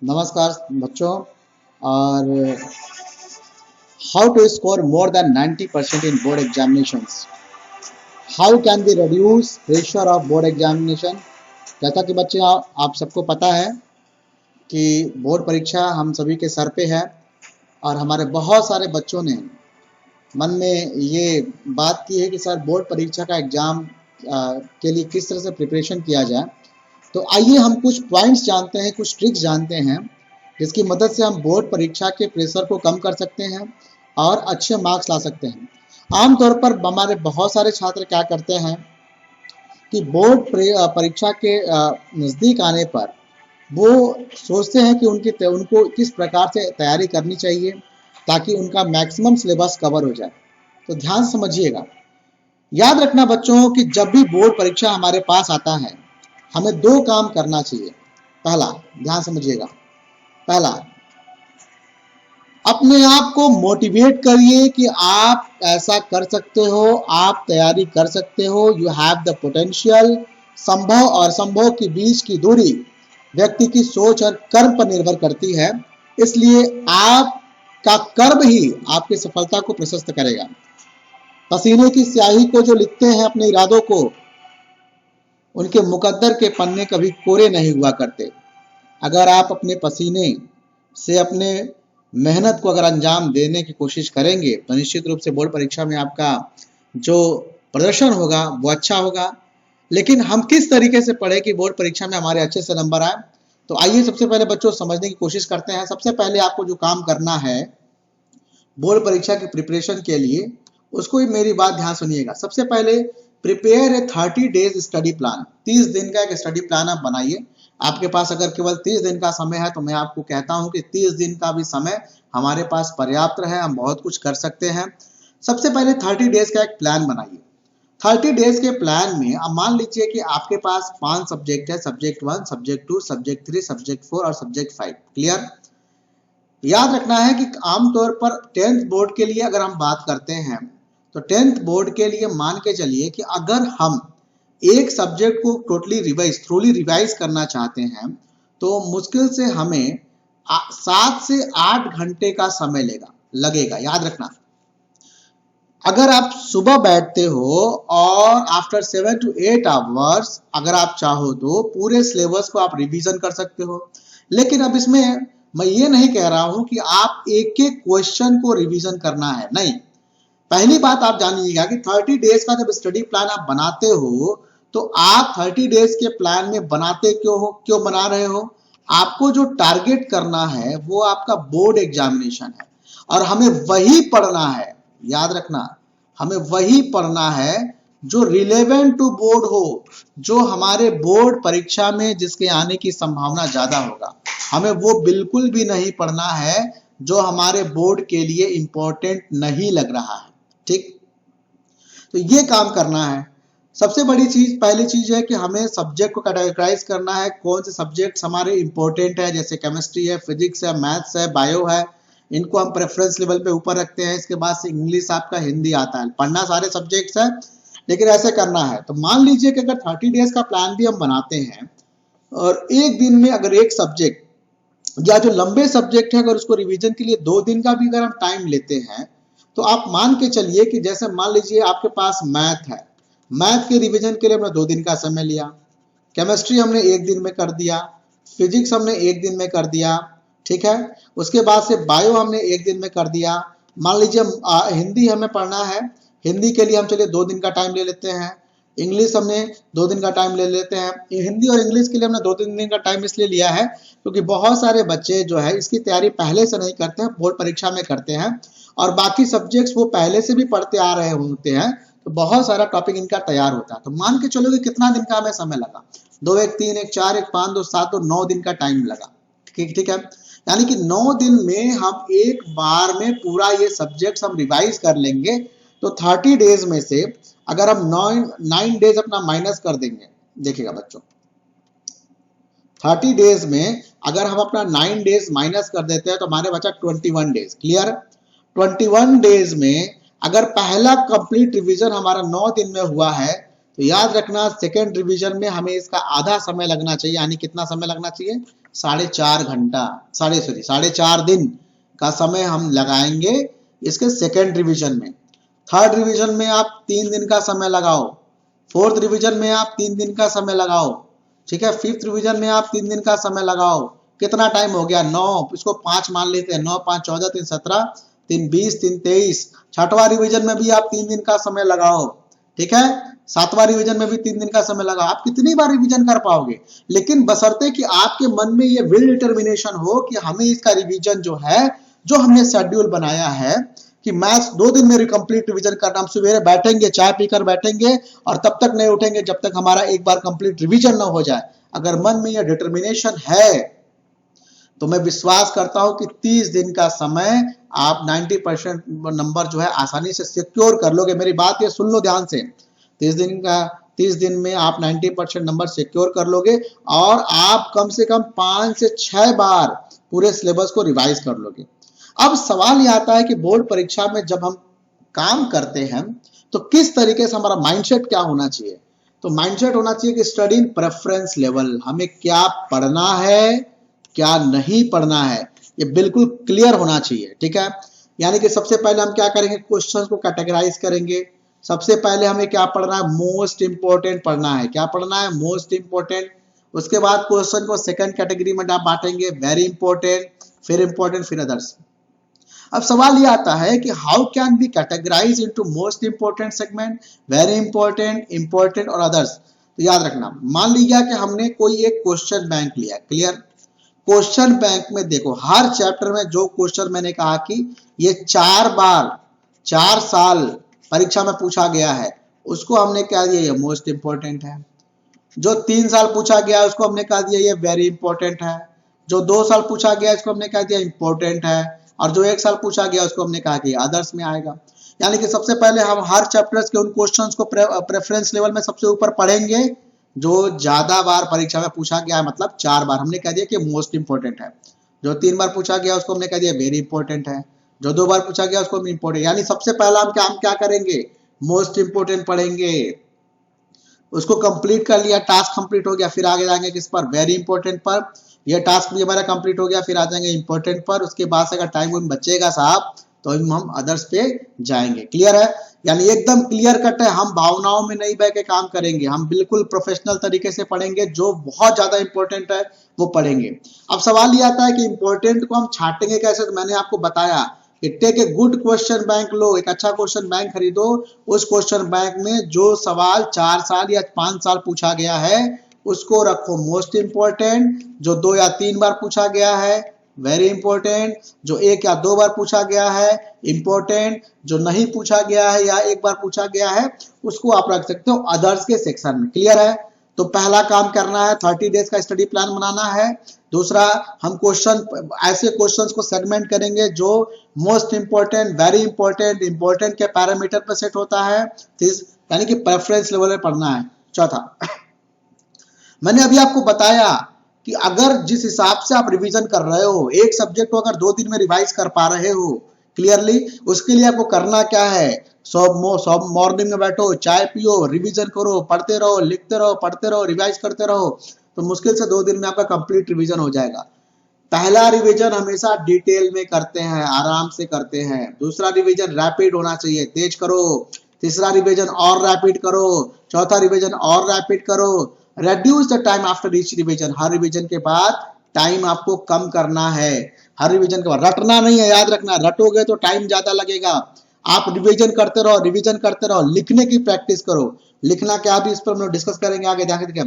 नमस्कार बच्चों। और how to score more than 90% in board examinations, how can be reduce pressure of board examination. जैसा कि बच्चे आप सबको पता है कि बोर्ड परीक्षा हम सभी के सर पे है और हमारे बहुत सारे बच्चों ने मन में ये बात की है कि सर बोर्ड परीक्षा का एग्ज़ाम के लिए किस तरह से प्रिपरेशन किया जाए। तो आइए हम कुछ पॉइंट्स जानते हैं, कुछ ट्रिक्स जानते हैं जिसकी मदद से हम बोर्ड परीक्षा के प्रेशर को कम कर सकते हैं और अच्छे मार्क्स ला सकते हैं। आमतौर पर हमारे बहुत सारे छात्र क्या करते हैं कि बोर्ड परीक्षा के नज़दीक आने पर वो सोचते हैं कि उनको किस प्रकार से तैयारी करनी चाहिए ताकि उनका मैक्सिमम सिलेबस कवर हो जाए। तो ध्यान समझिएगा, याद रखना बच्चों कि जब भी बोर्ड परीक्षा हमारे पास आता है हमें दो काम करना चाहिए। पहला, ध्यान समझिएगा, पहला, अपने आप को मोटिवेट करिए कि आप ऐसा कर सकते हो, आप तैयारी कर सकते हो, यू हैव द पोटेंशियल। संभव और असंभव के बीच की दूरी व्यक्ति की सोच और कर्म पर निर्भर करती है, इसलिए आपका कर्म ही आपकी सफलता को प्रशस्त करेगा। पसीने की स्याही को जो लिखते हैं अपने इरादों को, उनके मुकद्दर के पन्ने कभी कोरे नहीं हुआ करते। अगर आप अपने पसीने से अपने मेहनत को अगर अंजाम देने की कोशिश करेंगे तो निश्चित रूप से बोर्ड परीक्षा में आपका जो प्रदर्शन होगा वो अच्छा होगा। लेकिन हम किस तरीके से पढ़े कि बोर्ड परीक्षा में हमारे अच्छे से नंबर आए, तो आइए सबसे पहले बच्चों समझने की कोशिश करते हैं। सबसे पहले आपको जो काम करना है बोर्ड परीक्षा की प्रिपरेशन के लिए, उसको ही मेरी बात ध्यान सुनिएगा। सबसे पहले prepare a 30 days study plan. 30 दिन का एक स्टडी प्लान आप बनाइए। आपके पास अगर केवल 30 दिन का समय है तो मैं आपको कहता हूं कि 30 दिन का भी समय हमारे पास पर्याप्त है, हम बहुत कुछ कर सकते हैं। सबसे पहले 30 डेज का एक प्लान बनाइए। 30 डेज के प्लान में अब मान लीजिए कि आपके पास 5 सब्जेक्ट है, सब्जेक्ट 1, सब्जेक्ट 2, सब्जेक्ट 3, सब्जेक्ट 4 और सब्जेक्ट 5। क्लियर? याद रखना है कि आमतौर पर 10th बोर्ड के लिए अगर हम बात करते हैं तो 10th बोर्ड के लिए मान के चलिए कि अगर हम एक सब्जेक्ट को थ्रोली रिवाइज करना चाहते हैं तो मुश्किल से हमें 7 से 8 घंटे का समय लगेगा। याद रखना, अगर आप सुबह बैठते हो और आफ्टर 7 to 8 आवर्स अगर आप चाहो तो पूरे सिलेबस को आप रिवीजन कर सकते हो। लेकिन अब इसमें मैं ये नहीं कह रहा हूं कि आप एक एक क्वेश्चन को रिवीजन करना है, नहीं। पहली बात आप जानिएगा कि 30 डेज का जब स्टडी प्लान आप बनाते हो तो आप 30 डेज के प्लान में बनाते क्यों बना रहे हो? आपको जो टारगेट करना है वो आपका बोर्ड एग्जामिनेशन है और हमें वही पढ़ना है। याद रखना, हमें वही पढ़ना है जो रिलेवेंट टू बोर्ड हो, जो हमारे बोर्ड परीक्षा में जिसके आने की संभावना ज्यादा होगा। हमें वो बिल्कुल भी नहीं पढ़ना है जो हमारे बोर्ड के लिए इंपॉर्टेंट नहीं लग रहा है। ठीक, तो ये काम करना है। सबसे बड़ी चीज, पहली चीज है कि हमें सब्जेक्ट को कैटेगराइज करना है, कौन से सब्जेक्ट्स हमारे इंपॉर्टेंट है, जैसे केमिस्ट्री है, फिजिक्स है, मैथ्स है, बायो है, इनको हम प्रेफरेंस लेवल पे ऊपर रखते हैं। इसके बाद से इंग्लिश, आपका हिंदी आता है। पढ़ना सारे सब्जेक्ट्स है लेकिन ऐसे करना है। तो मान लीजिए कि अगर 30 डेज का प्लान भी हम बनाते हैं और एक दिन में अगर एक सब्जेक्ट या जो लंबे सब्जेक्ट है अगर उसको रिवीजन के लिए 2 दिन का भी अगर हम टाइम लेते हैं तो आप मान के चलिए कि जैसे मान लीजिए आपके पास मैथ है, मैथ के रिवीजन के लिए हमने 2 दिन का समय लिया, केमिस्ट्री हमने 1 दिन में कर दिया, फिजिक्स हमने 1 दिन में कर दिया, ठीक है। उसके बाद से बायो हमने 1 दिन में कर दिया। मान लीजिए हिंदी हमें पढ़ना है, हिंदी के लिए हम चलिए 2 दिन का टाइम ले लेते हैं। इंग्लिश हमने 2 दिन का टाइम ले लेते हैं। हिंदी और इंग्लिश के लिए हमने 2-3 दिन का टाइम इसलिए लिया है क्योंकि बहुत सारे बच्चे जो है इसकी तैयारी पहले से नहीं करते हैं, बोर्ड परीक्षा में करते हैं और बाकी सब्जेक्ट्स वो पहले से भी पढ़ते आ रहे होते हैं, तो बहुत सारा टॉपिक इनका तैयार होता है। तो मान के चलो कि कितना दिन का हमें समय लगा, 2 1 3 1 4 1 5 2 7 2 9 दिन का टाइम लगा। ठीक है, यानी कि 9 दिन में हम एक बार में पूरा ये सब्जेक्ट हम रिवाइज कर लेंगे। तो 30 डेज में से अगर हम 9 डेज अपना माइनस कर देंगे, देखिएगा बच्चों 30 डेज में अगर हम अपना 9 डेज माइनस कर देते हैं तो हमारे बचा 21 डेज। क्लियर? 21 डेज में अगर पहला कंप्लीट रिवीजन हमारा 9 दिन में हुआ है तो याद रखना सेकेंड रिवीजन में हमें इसका आधा समय लगना चाहिए। यानी कितना समय लगना चाहिए? 4.5 घंटा, 4.5 दिन का समय हम लगाएंगे इसके सेकेंड रिवीजन में। थर्ड रिवीजन में आप 3 दिन का समय लगाओ, फोर्थ रिवीजन में आप 3 दिन का समय लगाओ, ठीक है, फिफ्थ रिवीजन में आप 3 दिन का समय लगाओ। कितना टाइम हो गया? 9, इसको 5 मान लेते हैं, 9 5 14, 3 17, 3 20, 3 23। छठवां रिवीजन में भी आप 3 दिन का समय लगाओ, ठीक है। सातवां रिवीजन में भी 3 दिन का समय लगाओ। आप कितनी बार रिवीजन कर पाओगे? लेकिन बशर्ते कि आपके मन में ये विल डिटर्मिनेशन हो कि हमें इसका रिवीजन जो है, जो हमने शेड्यूल बनाया है कि मैथ्स 2 दिन में कंप्लीट रिवीजन करना, हम सवेरे बैठेंगे, चाय पीकर बैठेंगे और तब तक नहीं उठेंगे जब तक हमारा एक बार कंप्लीट रिवीजन ना हो जाए। अगर मन में यह डिटर्मिनेशन है तो मैं विश्वास करता हूं कि 30 दिन का समय आप 90% नंबर जो है आसानी से सिक्योर कर लोगे। मेरी बात ये सुन लो ध्यान से, 30 दिन में आप 90% नंबर सिक्योर कर लोगे और आप कम से कम 5 से 6 बार पूरे सिलेबस को रिवाइज कर लोगे। अब सवाल ये आता है कि बोर्ड परीक्षा में जब हम काम करते हैं तो किस तरीके से हमारा माइंडसेट क्या होना चाहिए? तो माइंडसेट होना चाहिए कि स्टडी इन प्रेफरेंस लेवल, हमें क्या पढ़ना है, क्या नहीं पढ़ना है, ये बिल्कुल क्लियर होना चाहिए, ठीक है। यानी कि सबसे पहले हम क्या करेंगे, क्वेश्चन को कैटेगराइज करेंगे। सबसे पहले हमें क्या पढ़ना है? मोस्ट इंपोर्टेंट पढ़ना है। क्या पढ़ना है? Most important. उसके बाद क्वेश्चन को सेकंड कैटेगरी में आप बांटेंगे, वेरी इंपोर्टेंट, फिर इंपोर्टेंट, फिर अदर्स। अब सवाल ये आता है कि how can be categorize into most important segment, very important, important और अदर्स। तो याद रखना, मान लीजिए कि हमने कोई एक क्वेश्चन बैंक लिया, क्लियर। क्वेश्चन बैंक में देखो हर चैप्टर में जो क्वेश्चन मैंने कहा कि ये 4 बार 4 साल परीक्षा में पूछा गया है, उसको हमने क्या दिया, ये मोस्ट इंपोर्टेंट है। जो 3 साल पूछा गया उसको हमने कहा दिया ये वेरी इंपॉर्टेंट है। जो 2 साल पूछा गया इसको हमने कहा दिया इंपॉर्टेंट है, और जो 1 साल पूछा गया उसको हमने कहा कि अदर्स में आएगा। यानी कि सबसे पहले हम हर चैप्टर्स के उन क्वेश्चंस को प्रेफरेंस लेवल में सबसे ऊपर पढ़ेंगे जो ज्यादा बार परीक्षा में पूछा गया है, मतलब 4 बार हमने कह दिया कि मोस्ट इंपोर्टेंट है। जो 3 बार पूछा गया उसको हमने कह दिया वेरी इंपॉर्टेंट है। जो 2 बार पूछा गया उसको इंपॉर्टेंट, यानी सबसे पहला हम क्या करेंगे, मोस्ट इंपोर्टेंट पढ़ेंगे। उसको कंप्लीट कर लिया, टास्क कंप्लीट हो गया, फिर आगे जाएंगे किस पर, वेरी इंपॉर्टेंट पर। यह टास्क भी हमारा कंप्लीट हो गया, फिर आ जाएंगे इंपॉर्टेंट पर। उसके बाद से अगर टाइम बचेगा साहब तो हम अदर्स पे जाएंगे। क्लियर है? यानी एकदम क्लियर कट है, हम भावनाओं में नहीं बह के काम करेंगे, हम बिल्कुल प्रोफेशनल तरीके से पढ़ेंगे। जो बहुत ज्यादा इंपॉर्टेंट है वो पढ़ेंगे। अब सवाल ये आता है कि इंपॉर्टेंट को हम छांटेंगे कैसे? तो मैंने आपको बताया कि take a good question bank लो, एक अच्छा क्वेश्चन बैंक खरीदो। उस क्वेश्चन बैंक में जो सवाल 4 साल या 5 साल पूछा गया है उसको रखो मोस्ट इंपॉर्टेंट। जो 2 या 3 बार पूछा गया है वेरी इंपॉर्टेंट। जो 1 या 2 बार पूछा गया है इंपॉर्टेंट। जो नहीं पूछा गया है या 1 बार पूछा गया है उसको आप रख सकते हो अदर्स के सेक्शन में। क्लियर है? तो पहला काम करना है 30 डेज का स्टडी प्लान बनाना है। दूसरा, हम ऐसे क्वेश्चंस को सेगमेंट करेंगे जो most important, very important, important के पैरामीटर पर सेट होता है, यानी कि प्रेफरेंस लेवल में पढ़ना है। चौथा, मैंने अभी आपको बताया कि अगर जिस हिसाब से आप रिवीजन कर रहे हो, एक सब्जेक्ट को अगर 2 दिन में रिवाइज कर पा रहे हो क्लियरली, उसके लिए आपको करना क्या है, सब मॉर्निंग में बैठो, चाय पियो, रिवीजन करो, पढ़ते रहो, लिखते रहो, पढ़ते रहो, रिवाइज करते रहो, तो मुश्किल से 2 दिन में आपका कंप्लीट रिवीजन हो जाएगा। पहला रिवीजन हमेशा डिटेल में करते हैं, आराम से करते हैं। दूसरा रिवीजन रैपिड होना चाहिए, तेज करो। तीसरा रिवीजन और रैपिड करो। चौथा रिवीजन और रैपिड करो। Reduce the time after each revision, her revision के बाद टाइम आपको कम करना है। हर रिवीजन के बाद रटना नहीं है, याद रखना, रटोगे तो टाइम ज्यादा लगेगा। आप रिवीजन करते रहो, रिवीजन करते रहो, लिखने की प्रैक्टिस करो। लिखना क्या, भी इस पर हम लोग डिस्कस करेंगे आगे जाके।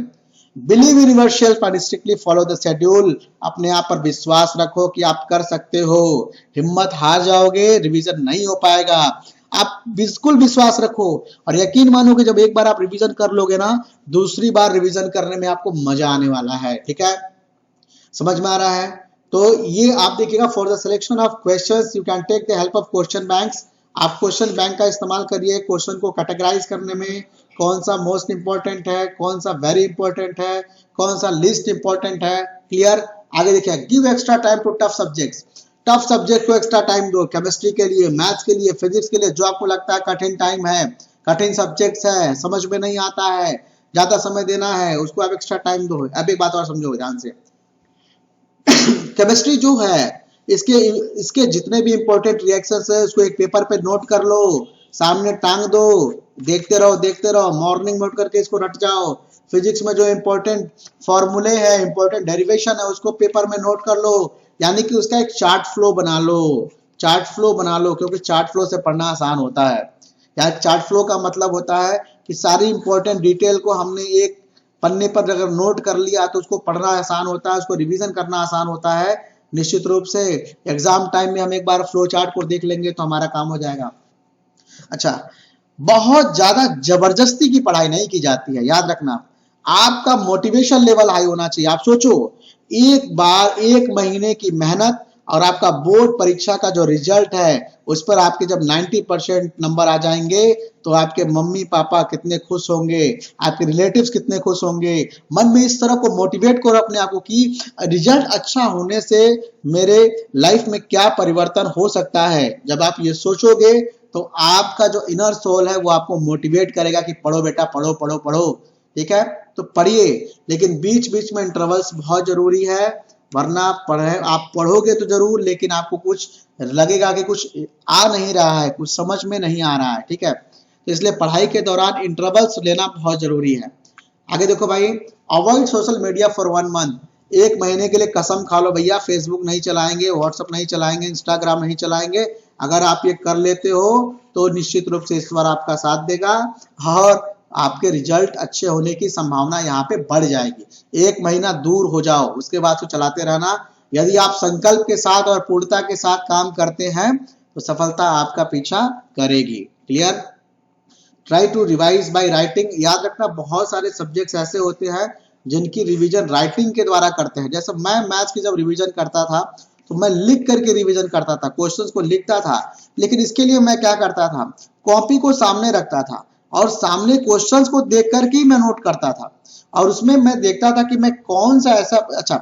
Believe in yourself and strictly follow the schedule, अपने आप पर विश्वास रखो कि आप कर सकते हो। हिम्मत हार जाओगे, रिवीजन नहीं हो पाएगा। आप बिल्कुल विश्वास रखो और यकीन मानो कि जब एक बार आप रिवीजन कर लोगे ना, दूसरी बार रिवीजन करने में आपको मजा आने वाला है। ठीक है, समझ में आ रहा है? तो ये आप देखिएगा, for the selection of questions you can take the help of question banks. आप क्वेश्चन बैंक का इस्तेमाल करिए क्वेश्चन को कैटेगराइज करने में, कौन सा मोस्ट इंपॉर्टेंट है, कौन सा वेरी इंपॉर्टेंट है, कौन सा लिस्ट इंपॉर्टेंट है। क्लियर? आगे देखिए, give extra time to tough subjects, tough subject को एक्स्ट्रा टाइम दो। केमिस्ट्री के लिए, मैथ्स के लिए, फिजिक्स के लिए, जो आपको लगता है कठिन टाइम है, कठिन सब्जेक्ट्स है, समझ में नहीं आता है, ज्यादा समय देना है, उसको आप एक्स्ट्रा टाइम दो। अब एक बात और समझो ध्यान से, केमिस्ट्री जो है इसके इसके जितने भी इंपॉर्टेंट रिएक्शंस है उसको एक पेपर पे नोट कर लो, सामने टांग दो, देखते रहो, मॉर्निंग नोट करके इसको रट जाओ। फिजिक्स में जो इंपॉर्टेंट फॉर्मूले है, इंपॉर्टेंट डेरिवेशन है, उसको पेपर में नोट कर लो, यानी कि उसका एक चार्ट फ्लो बना लो, चार्ट फ्लो बना लो, क्योंकि चार्ट फ्लो से पढ़ना आसान होता है। यार चार्ट फ्लो का मतलब होता है कि सारी इंपॉर्टेंट डिटेल को हमने एक पन्ने पर अगर नोट कर लिया तो उसको पढ़ना आसान होता है, उसको रिवीजन करना आसान होता है। निश्चित रूप से एग्जाम टाइम में हम एक बार फ्लो चार्ट को देख लेंगे तो हमारा काम हो जाएगा। अच्छा, बहुत ज्यादा जबरदस्ती की पढ़ाई नहीं की जाती है, याद रखना। आपका मोटिवेशन लेवल हाई होना चाहिए। आप सोचो, एक बार 1 महीने की मेहनत और आपका बोर्ड परीक्षा का जो रिजल्ट है उस पर आपके जब 90% नंबर आ जाएंगे तो आपके मम्मी पापा कितने खुश होंगे, आपके रिलेटिव्स कितने खुश होंगे। मन में इस तरह को मोटिवेट करो अपने आप को कि रिजल्ट अच्छा होने से मेरे लाइफ में क्या परिवर्तन हो सकता है। जब आप ये सोचोगे तो आपका जो इनर सोल है वो आपको मोटिवेट करेगा कि पढ़ो बेटा, पढ़ो पढ़ो पढ़ो। ठीक है, तो पढ़िए, लेकिन बीच बीच में इंटरवल्स बहुत जरूरी है, वरना आप पढ़ोगे तो जरूर, लेकिन आपको कुछ लगेगा कि कुछ आ नहीं रहा है, कुछ समझ में नहीं आ रहा है। ठीक है, तो इसलिए पढ़ाई के दौरान इंटरवल्स लेना बहुत जरूरी है। आगे देखो भाई, avoid social media for 1 month. 1 महीने के लिए कसम खा लो भैया, फेसबुक नहीं चलाएंगे, व्हाट्सएप नहीं चलाएंगे, इंस्टाग्राम नहीं चलाएंगे। अगर आप ये कर लेते हो तो निश्चित रूप से ईश्वर आपका साथ देगा और आपके रिजल्ट अच्छे होने की संभावना यहाँ पे बढ़ जाएगी। 1 महीना दूर हो जाओ, उसके बाद तो चलाते रहना। यदि आप संकल्प के साथ और पूर्णता के साथ काम करते हैं तो सफलता आपका पीछा करेगी। Clear? Try to revise by writing. याद रखना, बहुत सारे सब्जेक्ट्स ऐसे होते हैं जिनकी रिवीजन राइटिंग के द्वारा करते हैं। जैसे मैं मैथ्स की जब रिवीजन करता था तो मैं लिख करके रिवीजन करता था, क्वेश्चंस को लिखता था। लेकिन इसके लिए मैं क्या करता था, कॉपी को सामने रखता था और सामने क्वेश्चंस को देख करके ही मैं नोट करता था, और उसमें मैं देखता था कि मैं कौन सा ऐसा, अच्छा,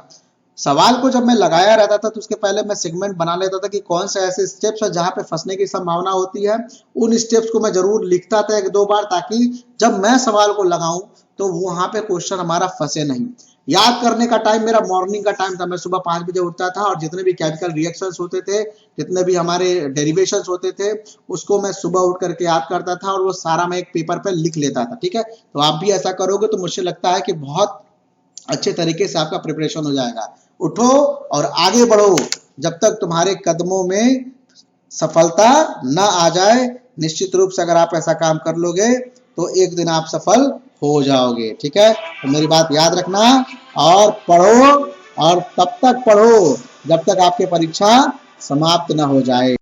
सवाल को जब मैं लगाया रहता था तो उसके पहले मैं सेगमेंट बना लेता था कि कौन से ऐसे स्टेप्स है जहां पे फंसने की संभावना होती है। उन स्टेप्स को मैं जरूर लिखता था 1-2 बार, ताकि जब मैं सवाल को लगाऊं तो वहां पे क्वेश्चन हमारा फंसे नहीं। याद करने का टाइम मेरा मॉर्निंग का टाइम था, मैं सुबह 5 बजे उठता था और जितने भी केमिकल रिएक्शंस होते थे, जितने भी हमारे डेरिवेशंस होते थे, उसको मैं सुबह उठ करके याद करता था और वो सारा मैं एक पेपर पे लिख लेता था। ठीक है, तो आप भी ऐसा करोगे तो मुझे लगता है कि बहुत अच्छे तरीके से आपका प्रिपरेशन हो जाएगा। उठो और आगे बढ़ो जब तक तुम्हारे कदमों में सफलता ना आ जाए। निश्चित रूप से अगर आप ऐसा काम कर लोगे तो एक दिन आप सफल हो जाओगे। ठीक है, तो मेरी बात याद रखना और पढ़ो, और तब तक पढ़ो जब तक आपकी परीक्षा समाप्त ना हो जाए।